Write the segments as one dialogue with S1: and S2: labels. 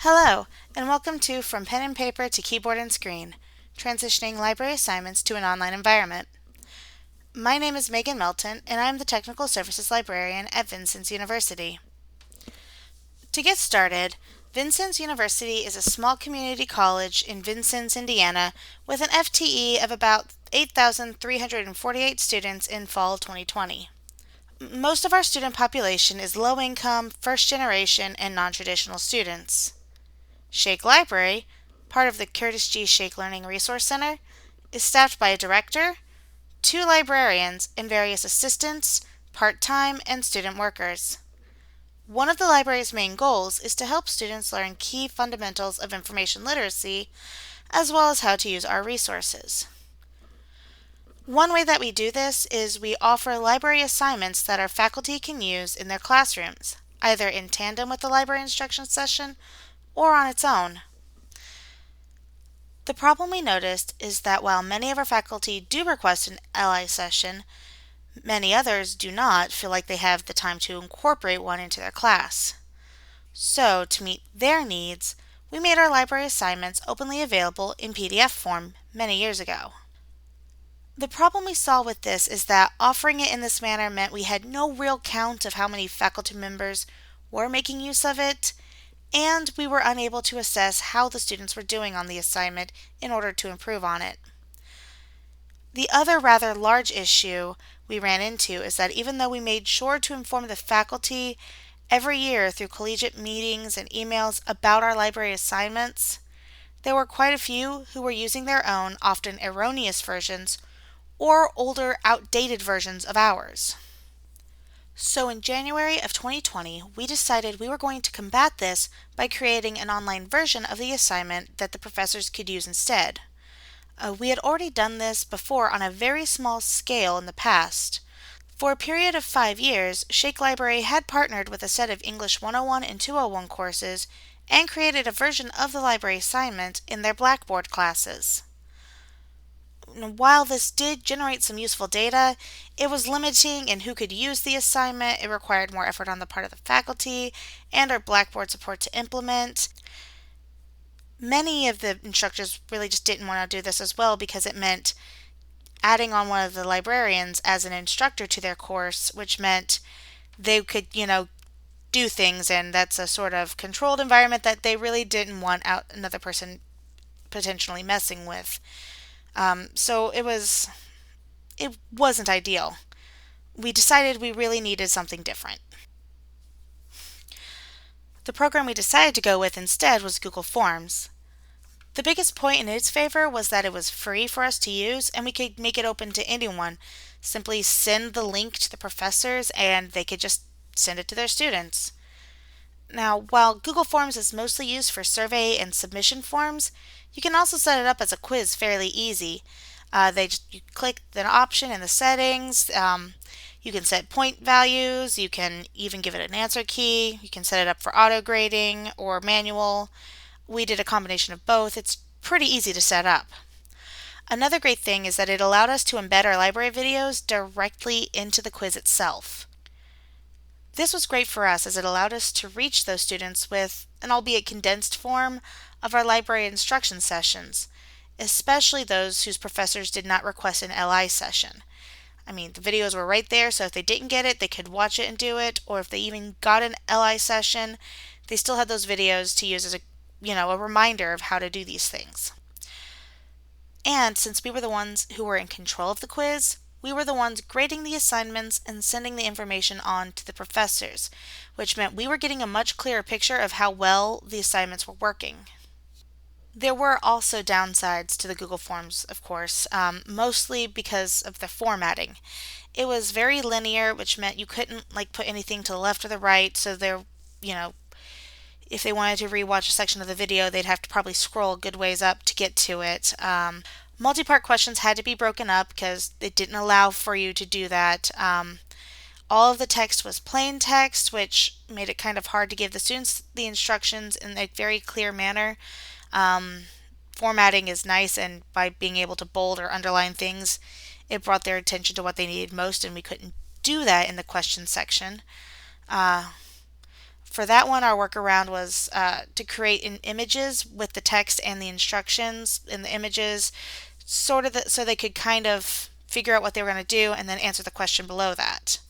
S1: Hello, and welcome to From Pen and Paper to Keyboard and Screen, transitioning library assignments to an online environment. My name is Megan Melton, and I am the Technical Services Librarian at Vincennes University. To get started, Vincennes University is a small community college in Vincennes, Indiana, with an FTE of about 8,348 students in fall 2020. Most of our student population is low-income, first-generation, and non-traditional students. Shake Library, part of the Curtis G. Shake Learning Resource Center, is staffed by a director, two librarians, and various assistants, part-time, and student workers. One of the library's main goals is to help students learn key fundamentals of information literacy, as well as how to use our resources. One way that we do this is we offer library assignments that our faculty can use in their classrooms, either in tandem with the library instruction session or on its own. The problem we noticed is that while many of our faculty do request an LI session, many others do not feel like they have the time to incorporate one into their class. So, to meet their needs, we made our library assignments openly available in PDF form many years ago. The problem we saw with this is that offering it in this manner meant we had no real count of how many faculty members were making use of it, and we were unable to assess how the students were doing on the assignment in order to improve on it. The other rather large issue we ran into is that even though we made sure to inform the faculty every year through collegiate meetings and emails about our library assignments, there were quite a few who were using their own, often erroneous versions, or older, outdated versions of ours. So in January of 2020, we decided we were going to combat this by creating an online version of the assignment that the professors could use instead. We had already done this before on a very small scale in the past. For a period of 5 years, Shake Library had partnered with a set of English 101 and 201 courses and created a version of the library assignment in their Blackboard classes. While this did generate some useful data, it was limiting in who could use the assignment. It required more effort on the part of the faculty and our Blackboard support to implement. Many of the instructors really just didn't want to do this as well because it meant adding on one of the librarians as an instructor to their course, which meant they could, do things, and that's a sort of controlled environment that they really didn't want out another person potentially messing with. So it wasn't ideal. We decided we really needed something different. The program we decided to go with instead was Google Forms. The biggest point in its favor was that it was free for us to use and we could make it open to anyone. Simply send the link to the professors and they could just send it to their students. Now, while Google Forms is mostly used for survey and submission forms, you can also set it up as a quiz fairly easy. You click the option in the settings. You can set point values. You can even give it an answer key. You can set it up for auto grading or manual. We did a combination of both. It's pretty easy to set up. Another great thing is that it allowed us to embed our library videos directly into the quiz itself. This was great for us as it allowed us to reach those students with an albeit condensed form of our library instruction sessions, especially those whose professors did not request an LI session. The videos were right there, so if they didn't get it, they could watch it and do it, or if they even got an LI session, they still had those videos to use as a reminder of how to do these things. And since we were the ones who were in control of the quiz, we were the ones grading the assignments and sending the information on to the professors, which meant we were getting a much clearer picture of how well the assignments were working. There were also downsides to the Google Forms, of course, mostly because of the formatting. It was very linear, which meant you couldn't put anything to the left or the right, so if they wanted to rewatch a section of the video, they'd have to probably scroll a good ways up to get to it. Multi-part questions had to be broken up because it didn't allow for you to do that. All of the text was plain text, which made it kind of hard to give the students the instructions in a very clear manner. Formatting is nice, and by being able to bold or underline things, it brought their attention to what they needed most, and we couldn't do that in the question section. For that one, our workaround was to create images with the text and the instructions in the images, so they could kind of figure out what they were going to do and then answer the question below that.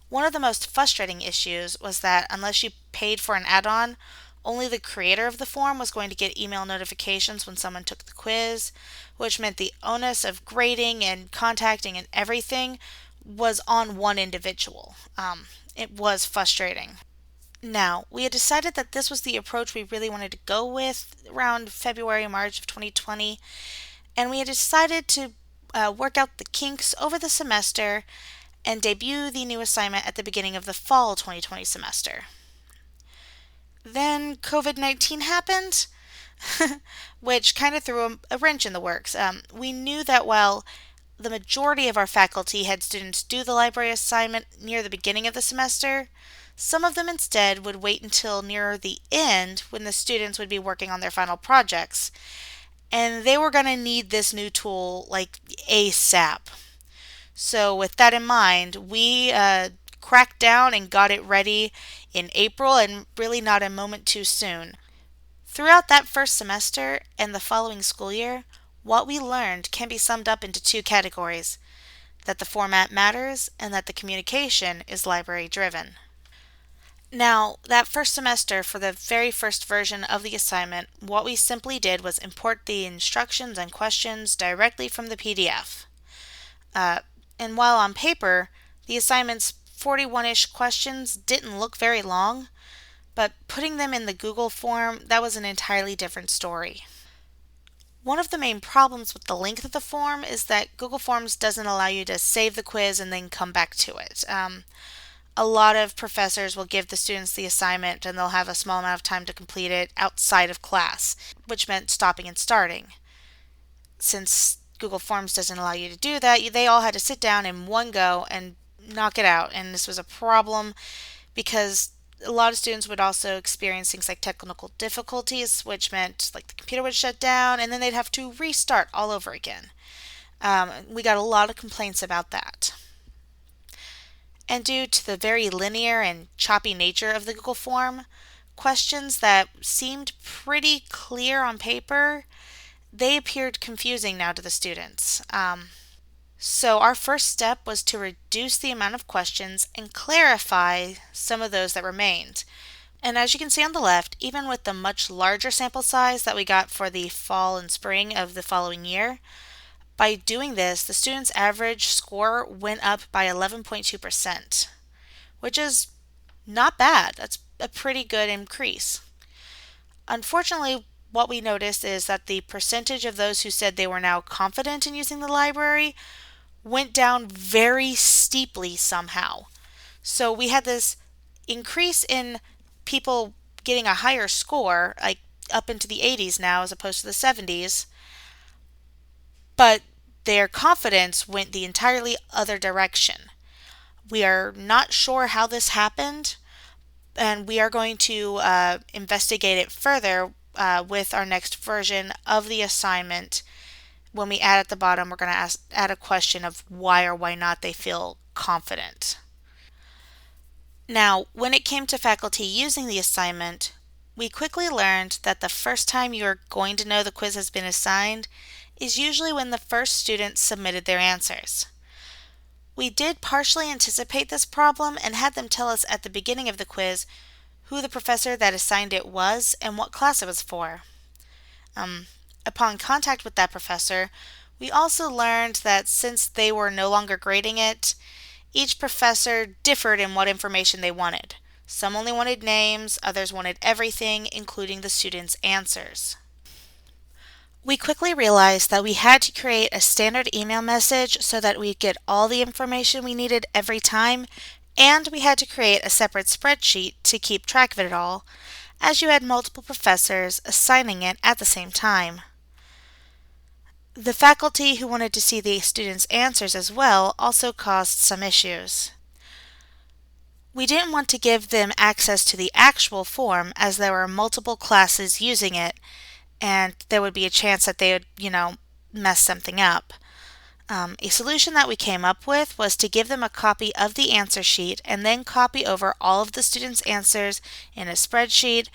S1: One of the most frustrating issues was that unless you paid for an add-on, only the creator of the form was going to get email notifications when someone took the quiz, which meant the onus of grading and contacting and everything was on one individual. It was frustrating. Now, we had decided that this was the approach we really wanted to go with around February, March of 2020, and we had decided to work out the kinks over the semester and debut the new assignment at the beginning of the fall 2020 semester. Then COVID-19 happened, which kind of threw a wrench in the works. We knew that while the majority of our faculty had students do the library assignment near the beginning of the semester, some of them instead would wait until nearer the end when the students would be working on their final projects. And they were going to need this new tool like ASAP. So, with that in mind, we cracked down and got it ready in April, and really not a moment too soon. Throughout that first semester and the following school year, what we learned can be summed up into two categories: that the format matters and that the communication is library driven. Now, that first semester, for the very first version of the assignment, what we simply did was import the instructions and questions directly from the PDF. And while on paper, the assignment's 41-ish questions didn't look very long, but putting them in the Google form, that was an entirely different story. One of the main problems with the length of the form is that Google Forms doesn't allow you to save the quiz and then come back to it. A lot of professors will give the students the assignment and they'll have a small amount of time to complete it outside of class, which meant stopping and starting. Since Google Forms doesn't allow you to do that, they all had to sit down in one go and knock it out. And this was a problem because a lot of students would also experience things like technical difficulties, which meant like the computer would shut down and then they'd have to restart all over again. We got a lot of complaints about that. And due to the very linear and choppy nature of the Google form, questions that seemed pretty clear on paper, they appeared confusing now to the students. So our first step was to reduce the amount of questions and clarify some of those that remained. And as you can see on the left, even with the much larger sample size that we got for the fall and spring of the following year, by doing this, the students' average score went up by 11.2%, which is not bad. That's a pretty good increase. Unfortunately, what we noticed is that the percentage of those who said they were now confident in using the library went down very steeply somehow. So we had this increase in people getting a higher score, like up into the 80s now as opposed to the 70s, but their confidence went the entirely other direction. We are not sure how this happened, and we are going to investigate it further with our next version of the assignment. When we add at the bottom, we're going to add a question of why or why not they feel confident. Now, when it came to faculty using the assignment, we quickly learned that the first time you are going to know the quiz has been assigned is usually when the first student submitted their answers. We did partially anticipate this problem and had them tell us at the beginning of the quiz who the professor that assigned it was and what class it was for. Upon contact with that professor, we also learned that since they were no longer grading it, each professor differed in what information they wanted. Some only wanted names, others wanted everything, including the students' answers. We quickly realized that we had to create a standard email message so that we'd get all the information we needed every time, and we had to create a separate spreadsheet to keep track of it all, as you had multiple professors assigning it at the same time. The faculty who wanted to see the students' answers as well also caused some issues. We didn't want to give them access to the actual form as there were multiple classes using it, and there would be a chance that they would, mess something up. A solution that we came up with was to give them a copy of the answer sheet and then copy over all of the students' answers in a spreadsheet,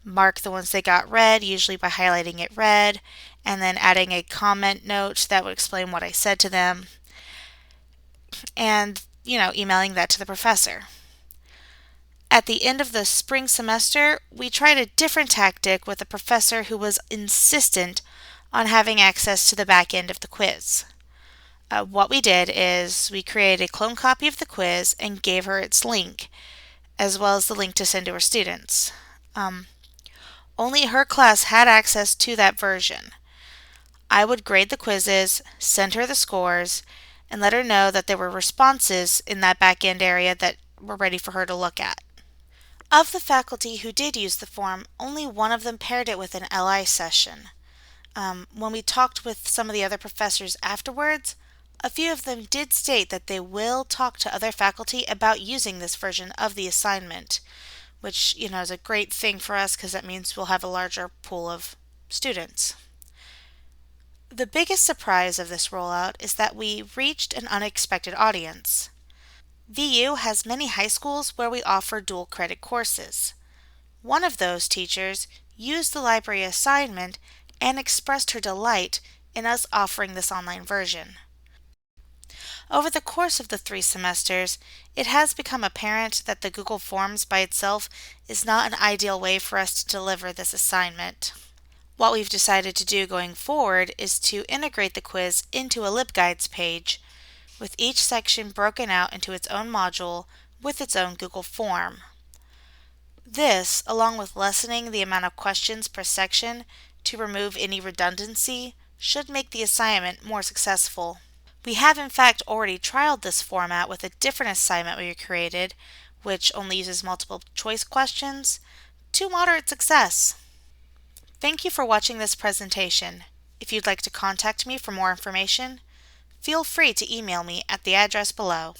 S1: mark the ones they got red, usually by highlighting it red, and then adding a comment note that would explain what I said to them, and, emailing that to the professor. At the end of the spring semester, we tried a different tactic with a professor who was insistent on having access to the back end of the quiz. What we did is we created a clone copy of the quiz and gave her its link, as well as the link to send to her students. Only her class had access to that version. I would grade the quizzes, send her the scores, and let her know that there were responses in that back end area that were ready for her to look at. Of the faculty who did use the form, only one of them paired it with an LI session. When we talked with some of the other professors afterwards, a few of them did state that they will talk to other faculty about using this version of the assignment, which, is a great thing for us because that means we'll have a larger pool of students. The biggest surprise of this rollout is that we reached an unexpected audience. VU has many high schools where we offer dual credit courses. One of those teachers used the library assignment and expressed her delight in us offering this online version. Over the course of the 3 semesters, it has become apparent that the Google Forms by itself is not an ideal way for us to deliver this assignment. What we've decided to do going forward is to integrate the quiz into a LibGuides page, with each section broken out into its own module with its own Google form. This, along with lessening the amount of questions per section to remove any redundancy, should make the assignment more successful. We have in fact already trialed this format with a different assignment we created, which only uses multiple choice questions, to moderate success. Thank you for watching this presentation. If you'd like to contact me for more information, feel free to email me at the address below.